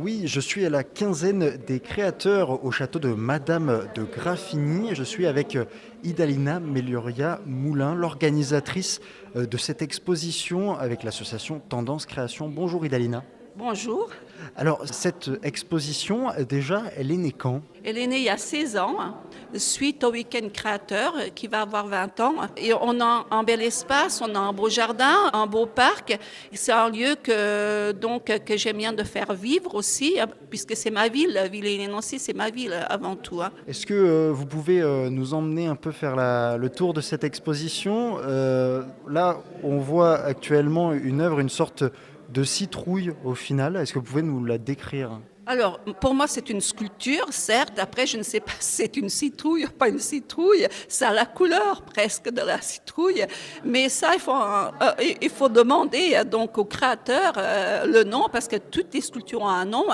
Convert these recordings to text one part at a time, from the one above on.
Oui, je suis à la quinzaine des créateurs au château de Madame de Graffigny. Je suis avec Idalina Melioria Moulin, l'organisatrice de cette exposition avec l'association Tendance Création. Bonjour Idalina. Bonjour. Alors, cette exposition, déjà, elle est née quand? Elle est née il y a 16 ans, suite au week-end créateur qui va avoir 20 ans. Et on a un bel espace, on a un beau jardin, un beau parc. C'est un lieu que j'aime bien de faire vivre aussi, puisque c'est ma ville. Villers-lès-Nancy, c'est ma ville avant tout. Est-ce que vous pouvez nous emmener un peu faire le tour de cette exposition? Là, on voit actuellement une œuvre, une sorte de citrouille au final. Est-ce que vous pouvez nous la décrire? Alors, pour moi, c'est une sculpture, certes. Après, je ne sais pas si c'est une citrouille ou pas une citrouille. Ça a la couleur presque de la citrouille. Mais ça, il faut demander donc au créateur le nom, parce que toutes les sculptures ont un nom.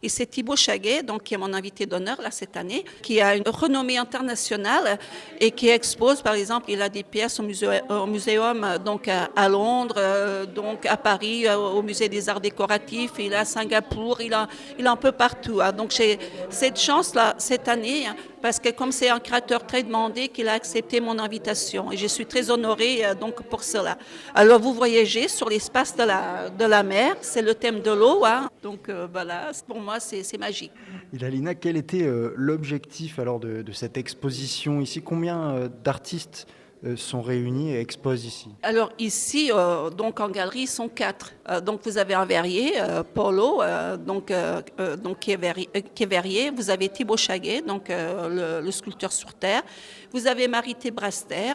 Et c'est Thibaut Chaguet, donc, qui est mon invité d'honneur là, cette année, qui a une renommée internationale et qui expose, par exemple, il a des pièces au muséum donc, à Londres, donc à Paris, au musée des arts décoratifs. Il est à Singapour, il a un peu partout. Donc j'ai cette chance-là cette année, parce que comme c'est un créateur très demandé, qu'il a accepté mon invitation. Et je suis très honorée donc pour cela. Alors vous voyagez sur l'espace de la mer, c'est le thème de l'eau. Donc voilà, pour moi c'est magique. Idalina, quel était l'objectif alors de cette exposition ici? Combien d'artistes sont réunis et exposent ici? Alors ici, donc en galerie, ils sont 4. Donc vous avez un verrier, Polo, qui est verrier. Vous avez Thibaut Chaguet, donc le sculpteur sur terre. Vous avez Marité Braster,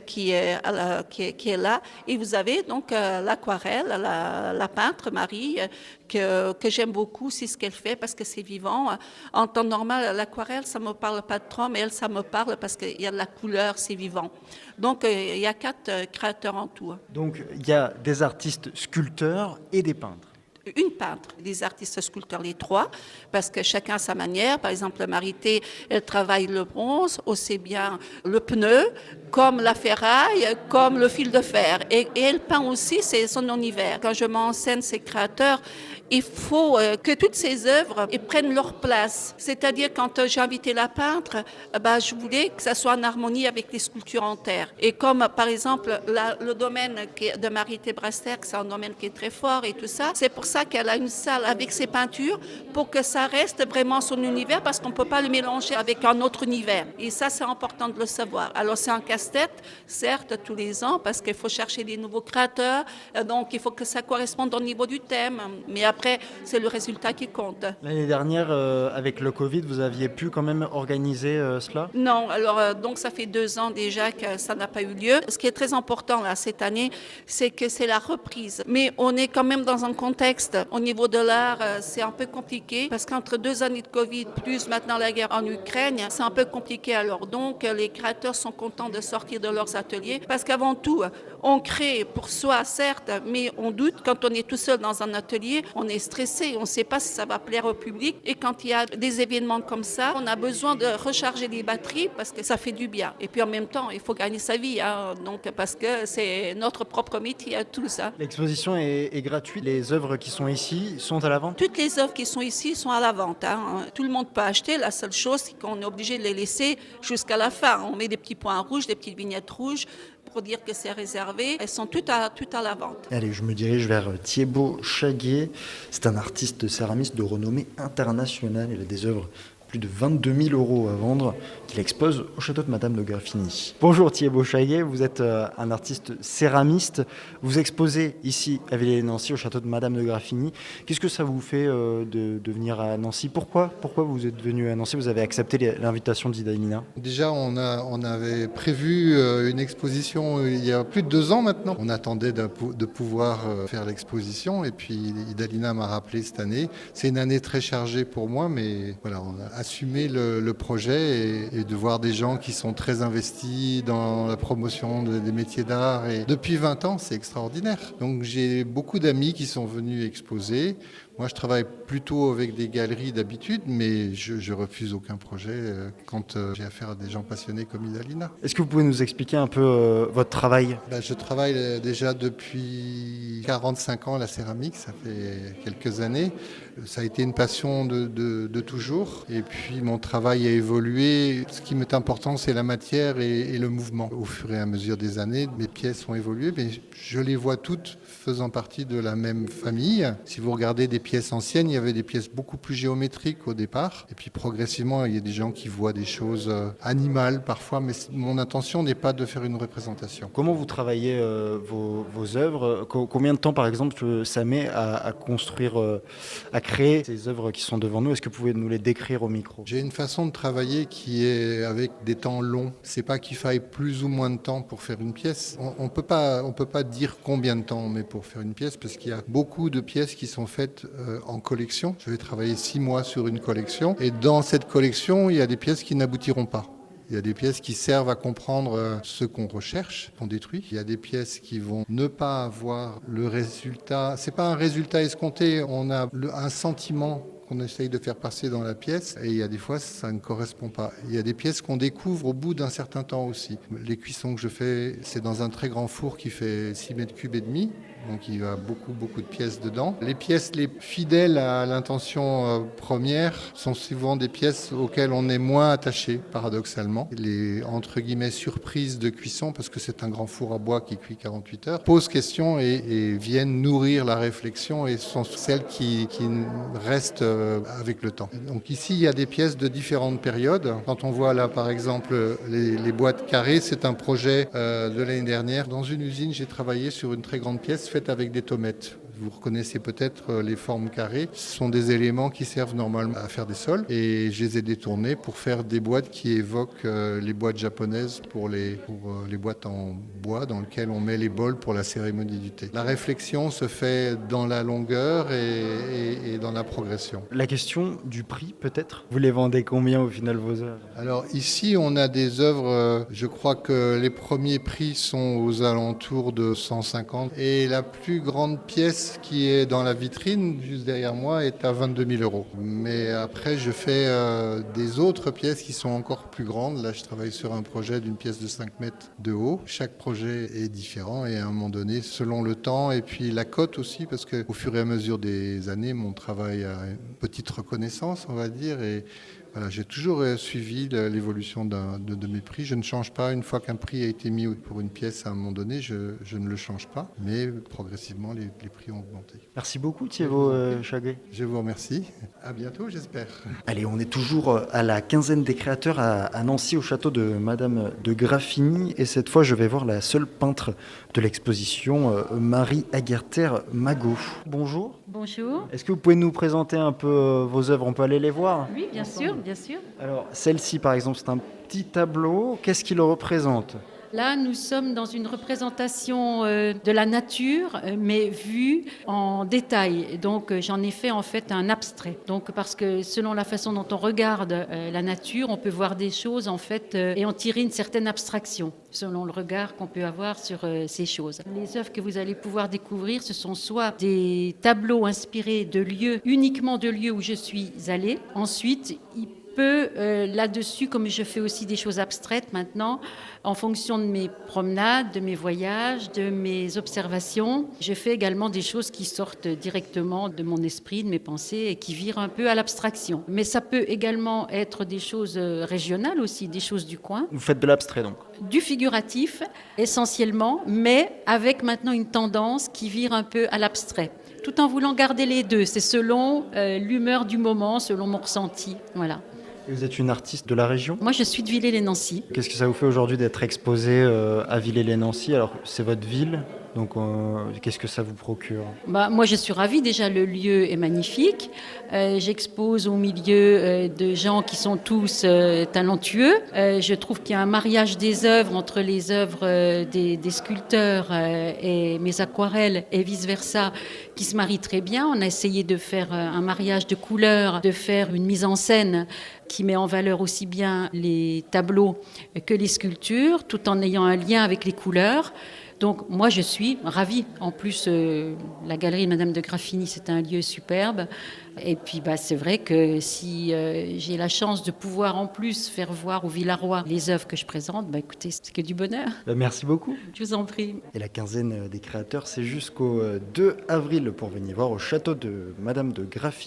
qui est là. Et vous avez donc l'aquarelle, la peintre Marie, que j'aime beaucoup, c'est ce qu'elle fait parce que c'est vivant. En temps normal, l'aquarelle, ça me parle pas trop, mais elle, ça me parle parce qu'il y a de la couleur, c'est vivant. Donc, il y a 4 créateurs en tout. Donc, il y a des artistes sculpteurs et des peintres. Une peintre, des artistes sculpteurs, les 3, parce que chacun à sa manière. Par exemple, Marité, elle travaille le bronze, aussi bien le pneu, comme la ferraille, comme le fil de fer. Et elle peint aussi, c'est son univers. Quand je m'enseigne ces créateurs, il faut que toutes ces œuvres prennent leur place. C'est-à-dire, quand j'ai invité la peintre, je voulais que ça soit en harmonie avec les sculptures en terre. Et comme, par exemple, le domaine de Marité Braster, c'est un domaine qui est très fort et tout ça, c'est pour ça qu'elle a une salle avec ses peintures pour que ça reste vraiment son univers, parce qu'on ne peut pas le mélanger avec un autre univers. Et ça, c'est important de le savoir. Alors, c'est un casse-tête, certes, tous les ans, parce qu'il faut chercher des nouveaux créateurs. Donc, il faut que ça corresponde au niveau du thème. Mais après, c'est le résultat qui compte. L'année dernière, avec le Covid, vous aviez pu quand même organiser cela? Non, alors donc ça fait 2 ans déjà que ça n'a pas eu lieu. Ce qui est très important là cette année, c'est que c'est la reprise. Mais on est quand même dans un contexte, au niveau de l'art, c'est un peu compliqué, parce qu'entre 2 années de Covid, plus maintenant la guerre en Ukraine, c'est un peu compliqué. Alors donc, les créateurs sont contents de sortir de leurs ateliers, parce qu'avant tout, on crée pour soi, certes, mais on doute quand on est tout seul dans un atelier, on est stressé, on ne sait pas si ça va plaire au public. Et quand il y a des événements comme ça, on a besoin de recharger les batteries, parce que ça fait du bien. Et puis en même temps, il faut gagner sa vie, donc, parce que c'est notre propre métier à tous. L'exposition est gratuite. Les œuvres qui sont ici sont à la vente? Toutes les œuvres qui sont ici sont à la vente. Tout le monde peut acheter. La seule chose, c'est qu'on est obligé de les laisser jusqu'à la fin. On met des petits points rouges, des petites vignettes rouges pour dire que c'est réservé. Elles sont toutes à la vente. Allez, je me dirige vers Thibaut Chaguet. C'est un artiste céramiste de renommée internationale. Il a des œuvres plus de 22 000 € à vendre, qu'il expose au château de Madame de Graffigny. Bonjour Thibaut Chaguet, vous êtes un artiste céramiste. Vous exposez ici à Villers-lès-Nancy, au château de Madame de Graffigny. Qu'est-ce que ça vous fait de venir à Nancy? Pourquoi vous êtes venu à Nancy? Vous avez accepté l'invitation d'Idalina? Déjà, on avait prévu une exposition il y a plus de 2 ans maintenant. On attendait de pouvoir faire l'exposition, et puis Idalina m'a rappelé cette année. C'est une année très chargée pour moi, mais voilà, on a assumé le projet et de voir des gens qui sont très investis dans la promotion des métiers d'art. Et depuis 20 ans, c'est extraordinaire. Donc j'ai beaucoup d'amis qui sont venus exposer. Moi, je travaille plutôt avec des galeries d'habitude, mais je refuse aucun projet quand j'ai affaire à des gens passionnés comme Idalina. Est-ce que vous pouvez nous expliquer un peu votre travail ? Je travaille déjà depuis 45 ans à la céramique, ça fait quelques années. Ça a été une passion de toujours. Et puis mon travail a évolué. Ce qui m'est important, c'est la matière et le mouvement. Au fur et à mesure des années, mes pièces ont évolué, mais je les vois toutes faisant partie de la même famille. Si vous regardez des pièces anciennes, il y avait des pièces beaucoup plus géométriques au départ. Et puis progressivement, il y a des gens qui voient des choses animales parfois, mais mon intention n'est pas de faire une représentation. Comment vous travaillez vos œuvres ? Combien de temps, par exemple, ça met à construire, à créer ces œuvres qui sont devant nous ? Est-ce que vous pouvez nous les décrire au micro ? J'ai une façon de travailler qui est avec des temps longs. C'est pas qu'il faille plus ou moins de temps pour faire une pièce. On peut pas dire combien de temps on met pour faire une pièce parce qu'il y a beaucoup de pièces qui sont faites en collection. Je vais travailler 6 mois sur une collection et dans cette collection, il y a des pièces qui n'aboutiront pas. Il y a des pièces qui servent à comprendre ce qu'on recherche, qu'on détruit. Il y a des pièces qui vont ne pas avoir le résultat. C'est pas un résultat escompté. On a un sentiment qu'on essaye de faire passer dans la pièce et il y a des fois ça ne correspond pas. Il y a des pièces qu'on découvre au bout d'un certain temps aussi. Les cuissons que je fais, c'est dans un très grand four qui fait 6 mètres cubes et demi. Donc il y a beaucoup de pièces dedans. Les pièces les fidèles à l'intention première sont souvent des pièces auxquelles on est moins attaché, paradoxalement. Les entre guillemets surprises de cuisson, parce que c'est un grand four à bois qui cuit 48 heures, posent question et viennent nourrir la réflexion et sont celles qui restent avec le temps. Donc ici il y a des pièces de différentes périodes. Quand on voit là par exemple les boîtes carrées, c'est un projet de l'année dernière. Dans une usine, j'ai travaillé sur une très grande pièce faite avec des tomates. Vous reconnaissez peut-être les formes carrées. Ce sont des éléments qui servent normalement à faire des sols et je les ai détournés pour faire des boîtes qui évoquent les boîtes japonaises pour les boîtes en bois dans lesquelles on met les bols pour la cérémonie du thé. La réflexion se fait dans la longueur et dans la progression. La question du prix peut-être ? Vous les vendez combien au final vos œuvres ? Alors ici on a des œuvres, je crois que les premiers prix sont aux alentours de 150 et la plus grande pièce qui est dans la vitrine juste derrière moi est à 22 000 €. Mais après je fais des autres pièces qui sont encore plus grandes. Là je travaille sur un projet d'une pièce de 5 mètres de haut. Chaque projet est différent et à un moment donné selon le temps et puis la cote aussi parce qu'au fur et à mesure des années mon travail a une petite reconnaissance on va dire et voilà, j'ai toujours suivi l'évolution de mes prix. Je ne change pas. Une fois qu'un prix a été mis pour une pièce à un moment donné, je ne le change pas. Mais progressivement, les prix ont augmenté. Merci beaucoup Thiebaut Chaguet. Je vous remercie. À bientôt, j'espère. Allez, on est toujours à la quinzaine des créateurs à Nancy, au château de Madame de Graffigny. Et cette fois, je vais voir la seule peintre de l'exposition, Marie Aguerter-Magot. Bonjour. Bonjour. Est-ce que vous pouvez nous présenter un peu vos œuvres ? On peut aller les voir ? Oui, bien sûr, bien sûr. Alors, celle-ci, par exemple, c'est un petit tableau. Qu'est-ce qu'il représente ? Là, nous sommes dans une représentation de la nature, mais vue en détail. Donc, j'en ai fait en fait un abstrait. Donc, parce que selon la façon dont on regarde la nature, on peut voir des choses en fait et en tirer une certaine abstraction selon le regard qu'on peut avoir sur ces choses. Les œuvres que vous allez pouvoir découvrir, ce sont soit des tableaux inspirés de lieux, uniquement de lieux où je suis allée. Ensuite, là-dessus, comme je fais aussi des choses abstraites maintenant, en fonction de mes promenades, de mes voyages, de mes observations, je fais également des choses qui sortent directement de mon esprit, de mes pensées et qui virent un peu à l'abstraction. Mais ça peut également être des choses régionales aussi, des choses du coin. Vous faites de l'abstrait donc ? Du figuratif essentiellement, mais avec maintenant une tendance qui vire un peu à l'abstrait. Tout en voulant garder les deux, c'est selon l'humeur du moment, selon mon ressenti, voilà. Et vous êtes une artiste de la région ? Moi, je suis de Villers-lès-Nancy. Qu'est-ce que ça vous fait aujourd'hui d'être exposée à Villers-lès-Nancy ? Alors, c'est votre ville, donc qu'est-ce que ça vous procure ? Moi, je suis ravie. Déjà, le lieu est magnifique. J'expose au milieu de gens qui sont tous talentueux. Je trouve qu'il y a un mariage des œuvres entre les œuvres des sculpteurs et mes aquarelles et vice-versa qui se marient très bien. On a essayé de faire un mariage de couleurs, de faire une mise en scène qui met en valeur aussi bien les tableaux que les sculptures, tout en ayant un lien avec les couleurs. Donc moi je suis ravie. En plus, la galerie Madame de Graffigny, c'est un lieu superbe. Et puis c'est vrai que si j'ai la chance de pouvoir en plus faire voir au Villaroy les œuvres que je présente, écoutez, c'est que du bonheur. Merci beaucoup. Je vous en prie. Et la quinzaine des créateurs, c'est jusqu'au 2 avril pour venir voir au château de Madame de Graffigny.